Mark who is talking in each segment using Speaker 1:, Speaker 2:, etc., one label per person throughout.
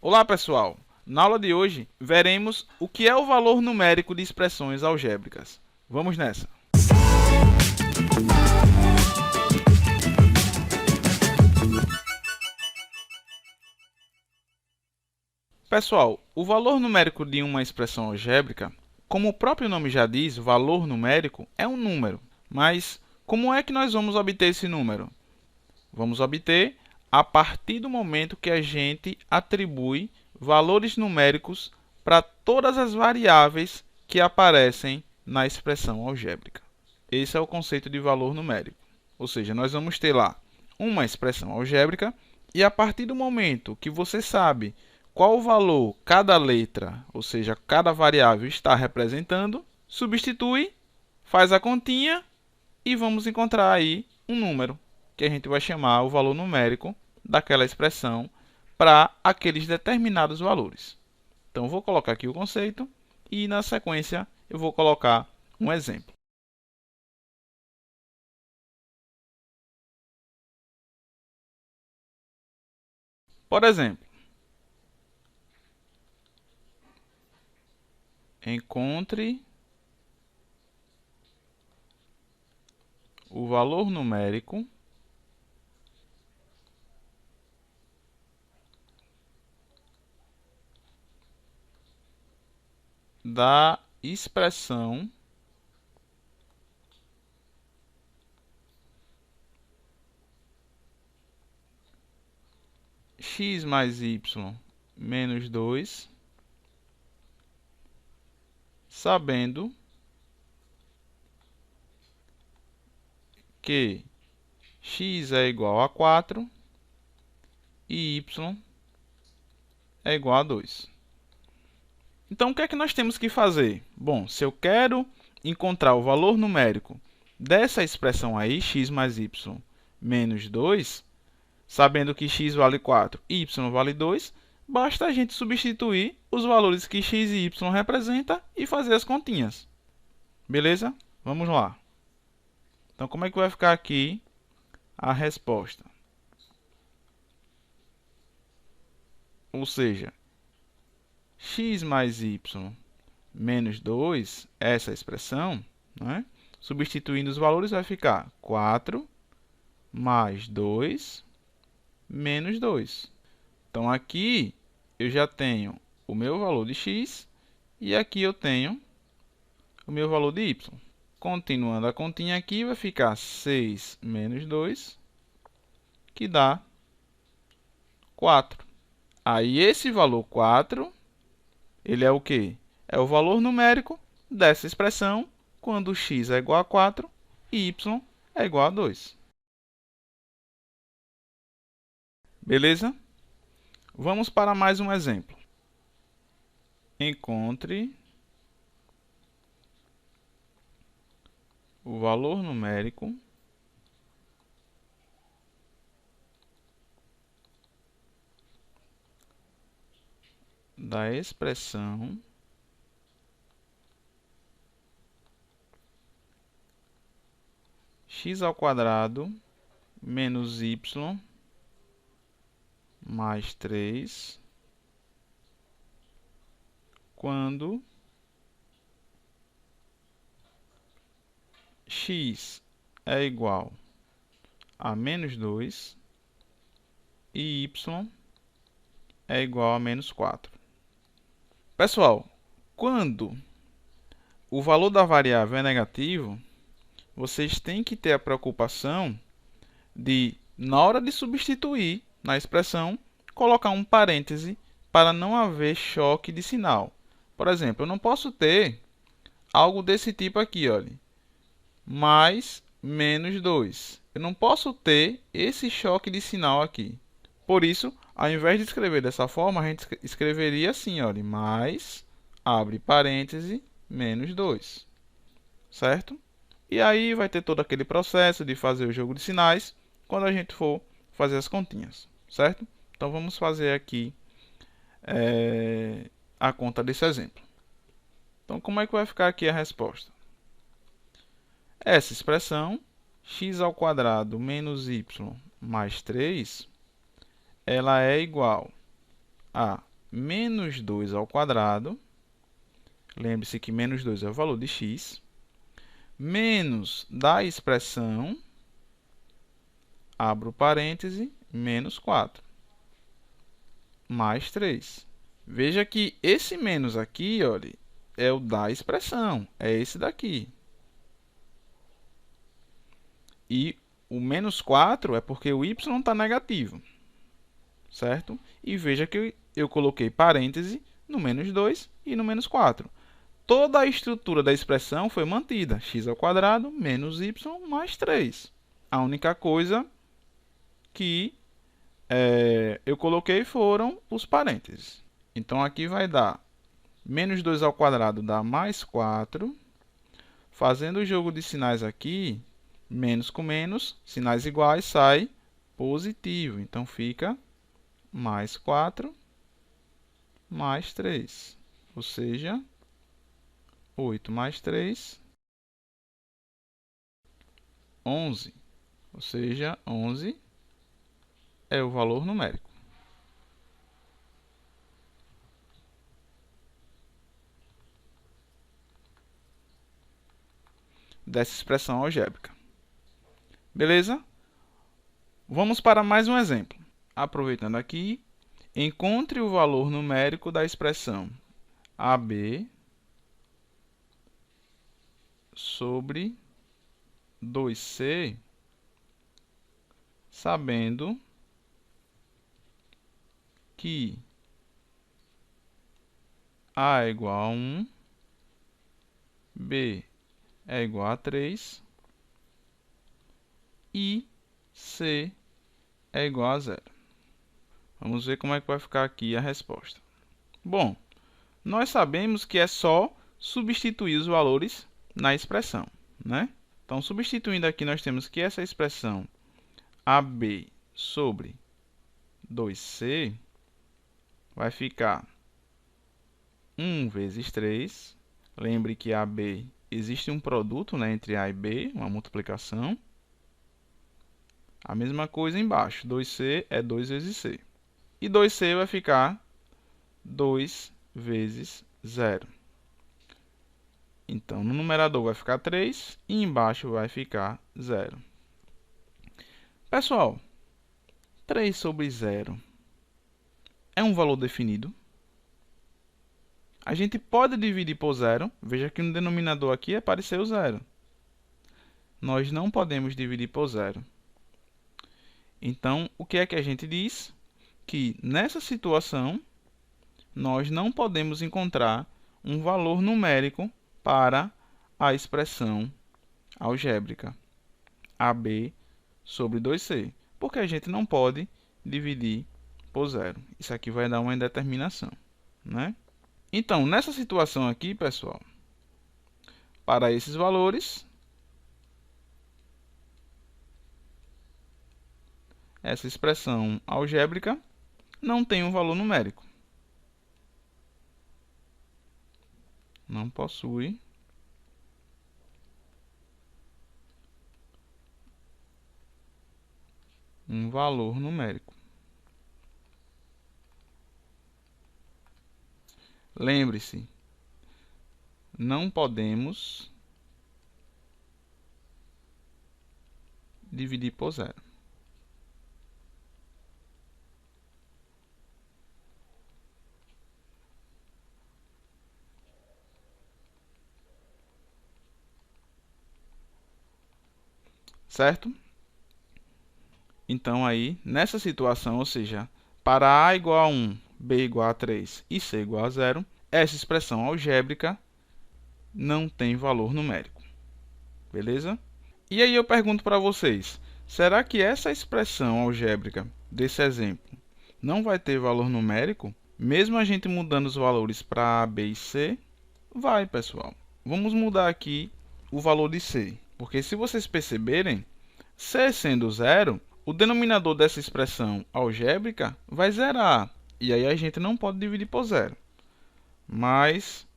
Speaker 1: Olá pessoal, na aula de hoje veremos o que é o valor numérico de expressões algébricas. Vamos nessa! Pessoal, o valor numérico de uma expressão algébrica, como o próprio nome já diz, valor numérico é um número. Mas como é que nós vamos obter esse número? Vamos obter a partir do momento que a gente atribui valores numéricos para todas as variáveis que aparecem na expressão algébrica. Esse é o conceito de valor numérico. Ou seja, nós vamos ter lá uma expressão algébrica e a partir do momento que você sabe qual valor cada letra, ou seja, cada variável está representando, substitui, faz a continha e vamos encontrar aí um número, que a gente vai chamar o valor numérico daquela expressão para aqueles determinados valores. Então, vou colocar aqui o conceito e, na sequência, eu vou colocar um exemplo. Por exemplo, encontre o valor numérico da expressão x mais y menos 2, sabendo que x é igual a 4 e y é igual a 2. Então, o que é que nós temos que fazer? Bom, se eu quero encontrar o valor numérico dessa expressão aí, x mais y menos 2, sabendo que x vale 4 e y vale 2, basta a gente substituir os valores que x e y representam e fazer as continhas. Beleza? Vamos lá. Então, como é que vai ficar aqui a resposta? Ou seja, x mais y menos 2, essa expressão, né? Substituindo os valores, vai ficar 4 mais 2 menos 2. Então, aqui eu já tenho o meu valor de x e aqui eu tenho o meu valor de y. Continuando a continha aqui, vai ficar 6 menos 2, que dá 4. Aí, esse valor 4, ele é o quê? É o valor numérico dessa expressão quando x é igual a 4 e y é igual a 2. Beleza? Vamos para mais um exemplo. Encontre o valor numérico da expressão x ao quadrado menos y mais 3 quando x é igual a menos 2 e y é igual a menos 4. Pessoal, quando o valor da variável é negativo, vocês têm que ter a preocupação de, na hora de substituir na expressão, colocar um parêntese para não haver choque de sinal. Por exemplo, eu não posso ter algo desse tipo aqui, olha, mais menos 2. Eu não posso ter esse choque de sinal aqui. Por isso, ao invés de escrever dessa forma, a gente escreveria assim, olha, mais, abre parêntese, menos 2. Certo? E aí vai ter todo aquele processo de fazer o jogo de sinais quando a gente for fazer as continhas, certo? Então, vamos fazer aqui a conta desse exemplo. Então, como é que vai ficar aqui a resposta? Essa expressão, x ao quadrado menos y mais 3, ela é igual a menos 2 ao quadrado, lembre-se que menos 2 é o valor de x, menos da expressão, abro parêntese, menos 4, mais 3. Veja que esse menos aqui, olha, é o da expressão, é esse daqui. E o menos 4 é porque o y está negativo, certo? E veja que eu coloquei parêntese no menos 2 e no menos 4. Toda a estrutura da expressão foi mantida, x ao quadrado menos y mais 3. A única coisa que eu coloquei foram os parênteses. Então, aqui vai dar menos 2 ao quadrado dá mais 4. Fazendo o jogo de sinais aqui, menos com menos, sinais iguais, sai positivo. Então, fica mais 4 mais 3. Ou seja, 8 mais 3, 11. Ou seja, 11 é o valor numérico dessa expressão algébrica. Beleza? Vamos para mais um exemplo. Aproveitando aqui, encontre o valor numérico da expressão AB sobre 2C, sabendo que A é igual a 1, B é igual a 3 e C é igual a 0. Vamos ver como é que vai ficar aqui a resposta. Bom, nós sabemos que é só substituir os valores na expressão, né? Então, substituindo aqui, nós temos que essa expressão AB sobre 2C vai ficar 1 vezes 3. Lembre que AB existe um produto, né, entre A e B, uma multiplicação. A mesma coisa embaixo, 2C é 2 vezes C. E 2C vai ficar 2 vezes 0. Então, no numerador vai ficar 3 e embaixo vai ficar 0. Pessoal, 3 sobre 0 é um valor definido. A gente pode dividir por 0. Veja que no denominador aqui apareceu 0. Nós não podemos dividir por 0. Então, o que é que a gente diz? Que nessa situação, nós não podemos encontrar um valor numérico para a expressão algébrica AB sobre 2C, porque a gente não pode dividir por 0. Isso aqui vai dar uma indeterminação, né? Então, nessa situação aqui, pessoal, para esses valores, essa expressão algébrica não tem um valor numérico. Não possui um valor numérico. Lembre-se, não podemos dividir por 0. Certo? Então, aí, nessa situação, ou seja, para A igual a 1, B igual a 3 e C igual a 0, essa expressão algébrica não tem valor numérico. Beleza? E aí eu pergunto para vocês, será que essa expressão algébrica desse exemplo não vai ter valor numérico? Mesmo a gente mudando os valores para A, B e C? Vai, pessoal. Vamos mudar aqui o valor de C, porque se vocês perceberem, C sendo 0, o denominador dessa expressão algébrica vai zerar, e aí a gente não pode dividir por 0. Mas,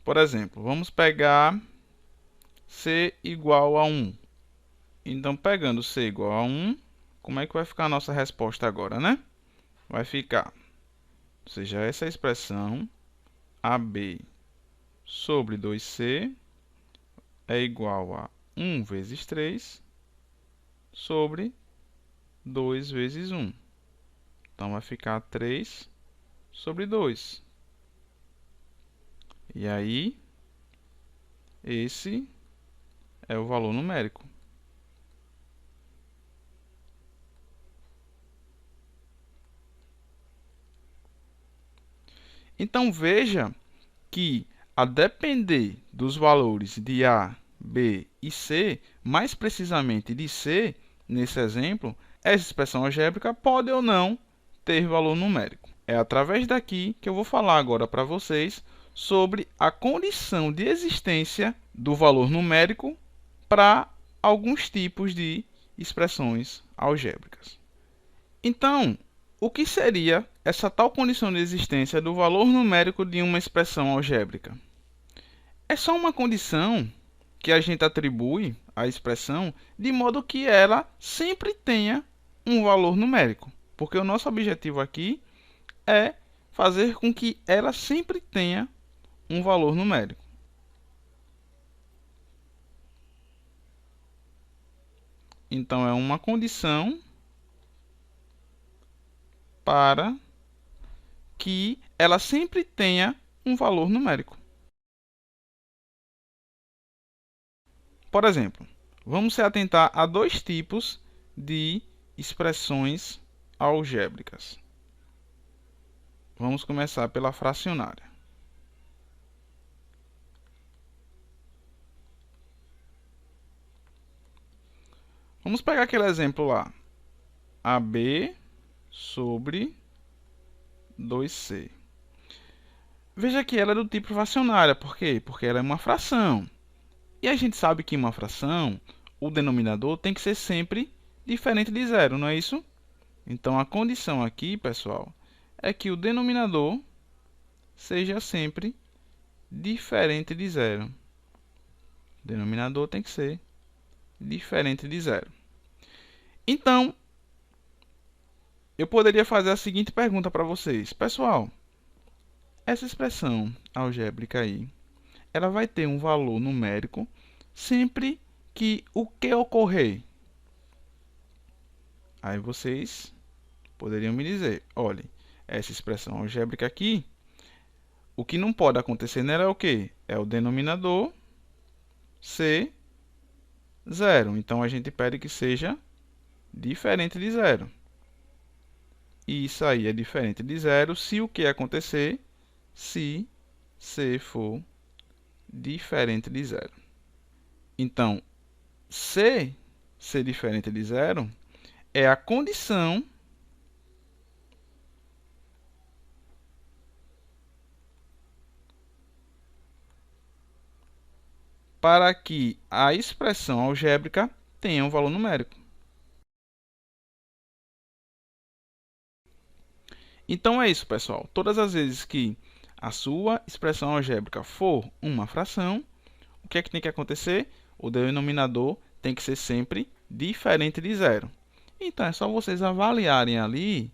Speaker 1: por exemplo, vamos pegar C igual a 1. Então, pegando C igual a 1, como é que vai ficar a nossa resposta agora, né? Vai ficar Ou seja, essa expressão AB sobre 2C é igual a 1 vezes 3 sobre 2 vezes 1. Então, vai ficar 3 sobre 2. E aí, esse é o valor numérico. Então, veja que, a depender dos valores de A, B e C, mais precisamente de C, nesse exemplo, essa expressão algébrica pode ou não ter valor numérico. É através daqui que eu vou falar agora para vocês sobre a condição de existência do valor numérico para alguns tipos de expressões algébricas. Então, o que seria essa tal condição de existência do valor numérico de uma expressão algébrica? É só uma condição que a gente atribui à expressão de modo que ela sempre tenha um valor numérico, porque o nosso objetivo aqui é fazer com que ela sempre tenha um valor numérico. Então, é uma condição para que ela sempre tenha um valor numérico. Por exemplo, vamos se atentar a dois tipos de expressões algébricas. Vamos começar pela fracionária. Vamos pegar aquele exemplo lá. AB sobre 2C. Veja que ela é do tipo fracionária. Por quê? Porque ela é uma fração. E a gente sabe que em uma fração, o denominador tem que ser sempre diferente de zero, não é isso? Então, a condição aqui, pessoal, é que o denominador seja sempre diferente de zero. O denominador tem que ser diferente de zero. Então, eu poderia fazer a seguinte pergunta para vocês. Pessoal, essa expressão algébrica aí, ela vai ter um valor numérico sempre que o que ocorrer? Aí vocês poderiam me dizer, olha, essa expressão algébrica aqui, o que não pode acontecer nela é o quê? É o denominador ser zero. Então, a gente pede que seja diferente de zero. E isso aí é diferente de zero se o que acontecer? Se C for diferente de zero. Então, C ser diferente de zero é a condição para que a expressão algébrica tenha um valor numérico. Então é isso, pessoal. Todas as vezes que a sua expressão algébrica for uma fração, o que é que tem que acontecer? O denominador tem que ser sempre diferente de zero. Então, é só vocês avaliarem ali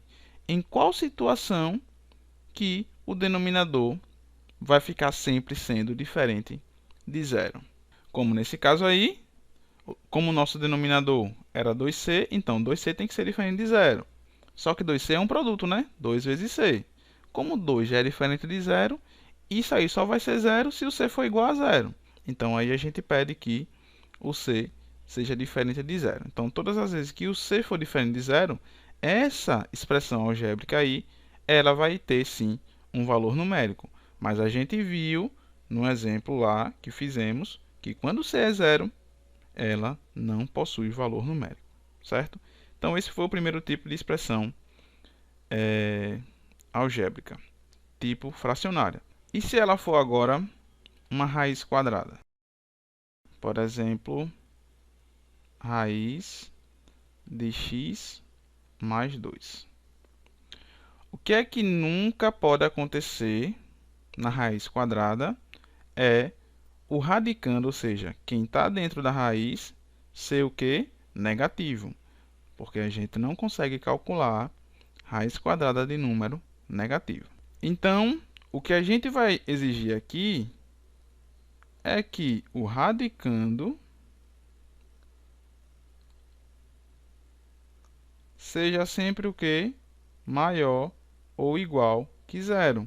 Speaker 1: em qual situação que o denominador vai ficar sempre sendo diferente de zero. Como nesse caso aí, como o nosso denominador era 2c, então 2c tem que ser diferente de zero. Só que 2c é um produto, né? 2 vezes c. Como 2 já é diferente de zero, isso aí só vai ser zero se o c for igual a zero. Então, aí a gente pede que o c seja diferente de zero. Então, todas as vezes que o c for diferente de zero, essa expressão algébrica aí, ela vai ter sim um valor numérico. Mas a gente viu no exemplo lá que fizemos que quando c é zero, ela não possui valor numérico, certo? Então, esse foi o primeiro tipo de expressão algébrica, tipo fracionária. E se ela for agora uma raiz quadrada? Por exemplo, raiz de x mais 2. O que é que nunca pode acontecer na raiz quadrada é o radicando, ou seja, quem está dentro da raiz, ser o quê? Negativo, porque a gente não consegue calcular raiz quadrada de número negativo. Então, o que a gente vai exigir aqui é que o radicando seja sempre o quê? Maior ou igual que zero.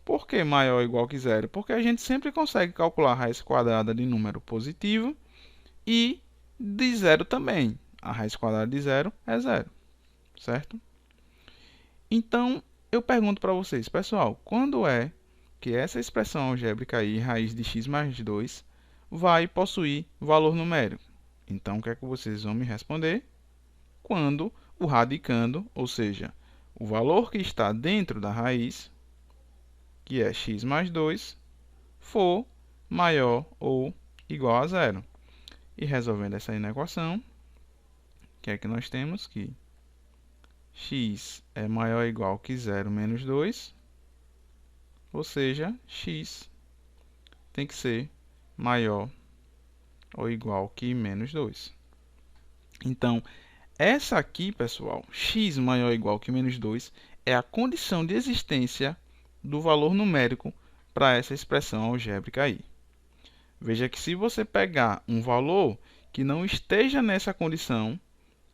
Speaker 1: Por que maior ou igual que zero? Porque a gente sempre consegue calcular a raiz quadrada de número positivo e de zero também. A raiz quadrada de zero é zero, certo? Então, eu pergunto para vocês, pessoal, quando é que essa expressão algébrica aí, raiz de x mais 2, vai possuir valor numérico? Então, o que é que vocês vão me responder? Quando o radicando, ou seja, o valor que está dentro da raiz, que é x mais 2, for maior ou igual a zero. E resolvendo essa inequação, o que é que nós temos? Que x é maior ou igual que zero menos 2, ou seja, x tem que ser maior ou igual que menos 2. Então, essa aqui, pessoal, x maior ou igual que menos 2, é a condição de existência do valor numérico para essa expressão algébrica aí. Veja que se você pegar um valor que não esteja nessa condição,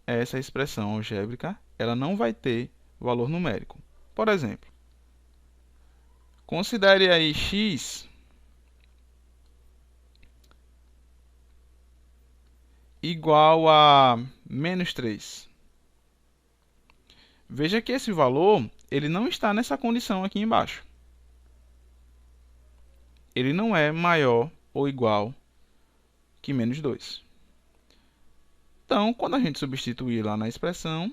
Speaker 1: essa expressão algébrica ela não vai ter valor numérico. Por exemplo, considere aí x igual a menos 3. Veja que esse valor ele não está nessa condição aqui embaixo. Ele não é maior ou igual que menos 2. Então, quando a gente substituir lá na expressão,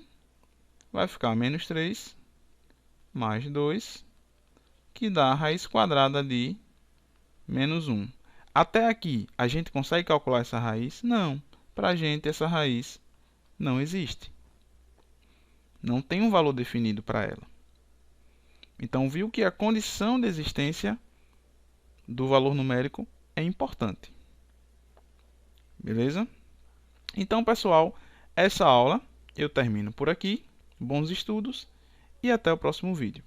Speaker 1: vai ficar menos 3 mais 2, que dá a raiz quadrada de menos 1. Até aqui, a gente consegue calcular essa raiz? Não. Para a gente, essa raiz não existe. Não tem um valor definido para ela. Então, viu que a condição de existência do valor numérico é importante. Beleza? Então, pessoal, essa aula eu termino por aqui. Bons estudos e até o próximo vídeo.